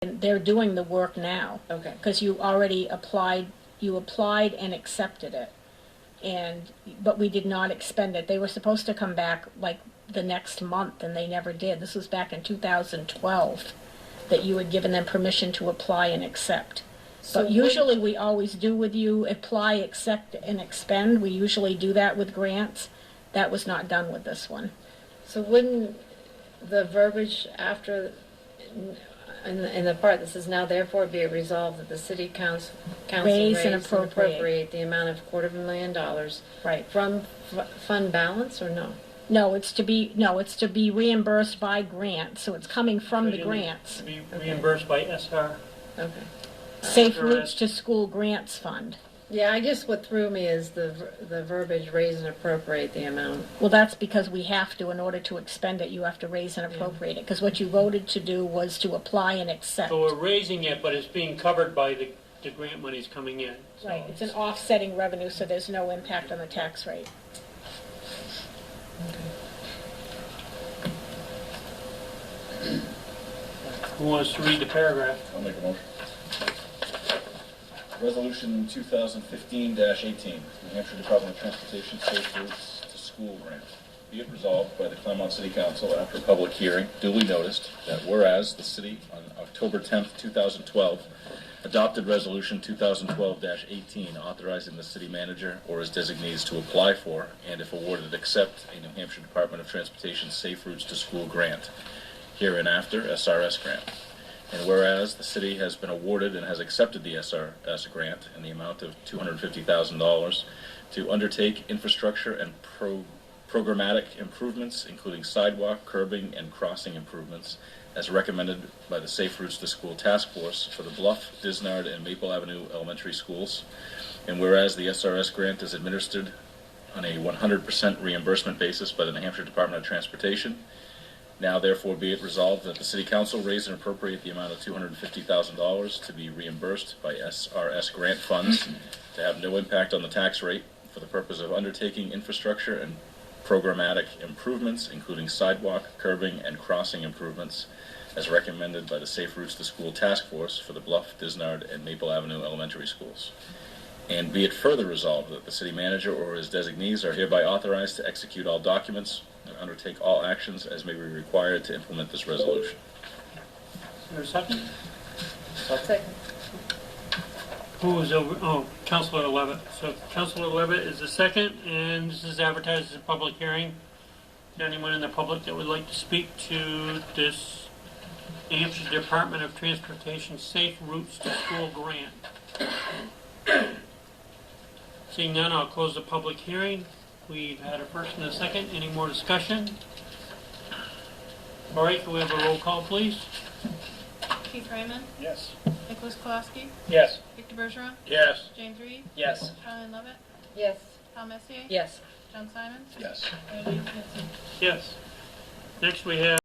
And they're doing the work now. Okay. Because you already applied, and accepted it. But we did not expend it. They were supposed to come back like the next month, and they never did. This was back in 2012 that you had given them permission to apply and accept. So But usually we always do with you, apply, accept, and expend. We usually do that with grants. That was not done with this one. So wouldn't the verbiage after, in the part that says now therefore be it resolved that the city council Raise and appropriate the amount of $250,000 Right. from fund balance, or no? No, it's to be reimbursed by grants, so it's coming from the grants. To be reimbursed by SR. Okay. Safe Routes to School Grants Fund. Yeah, I guess what threw me is the verbiage raise and appropriate the amount. Well, that's because we have to, in order to expend it, you have to raise and appropriate it, because what you voted to do was to apply and accept. So we're raising it, but it's being covered by the grant monies coming in. So Right, it's an offsetting revenue, so there's no impact on the tax rate. Who wants to read the paragraph? I'll make a motion. Resolution 2015-18, New Hampshire Department of Transportation Safe Routes to School Grant. Be it resolved by the Claremont City Council after a public hearing duly noticed that whereas the city on October 10th, 2012 adopted Resolution 2012-18 authorizing the city manager or his designees to apply for and if awarded accept a New Hampshire Department of Transportation Safe Routes to School grant, hereinafter SRS grant. And whereas the city has been awarded and has accepted the SRS grant in the amount of $250,000 to undertake infrastructure and programmatic improvements, including sidewalk, curbing, and crossing improvements, as recommended by the Safe Routes to School Task Force for the Bluff, Disnard, and Maple Avenue elementary schools. And whereas the SRS grant is administered on a 100% reimbursement basis by the New Hampshire Department of Transportation, now, therefore, be it resolved that the City Council raise and appropriate the amount of $250,000 to be reimbursed by SRS grant funds to have no impact on the tax rate for the purpose of undertaking infrastructure and programmatic improvements, including sidewalk, curbing, and crossing improvements, as recommended by the Safe Routes to School Task Force for the Bluff, Disnard, and Maple Avenue elementary schools. And be it further resolved that the city manager or his designees are hereby authorized to execute all documents and undertake all actions as may be required to implement this resolution. Is there a second? I'll second. Who was over? Oh, Councilor Levitt. So Councilor Levitt is the second, and this is advertised as a public hearing. Is there anyone in the public that would like to speak to this New Hampshire Department of Transportation Safe Routes to School grant? Seeing none, I'll close the public hearing. We've had a first and a second. Any more discussion? All right, can we have a roll call, please? Keith Raymond, Yes. Nicholas Kowalski, Yes. Victor Bergeron, Yes. James Reed, Yes. Charlene Lovett, Yes. Tom Messier, Yes. John Simons, Yes. Mary Louise Wilson. Yes. Next we have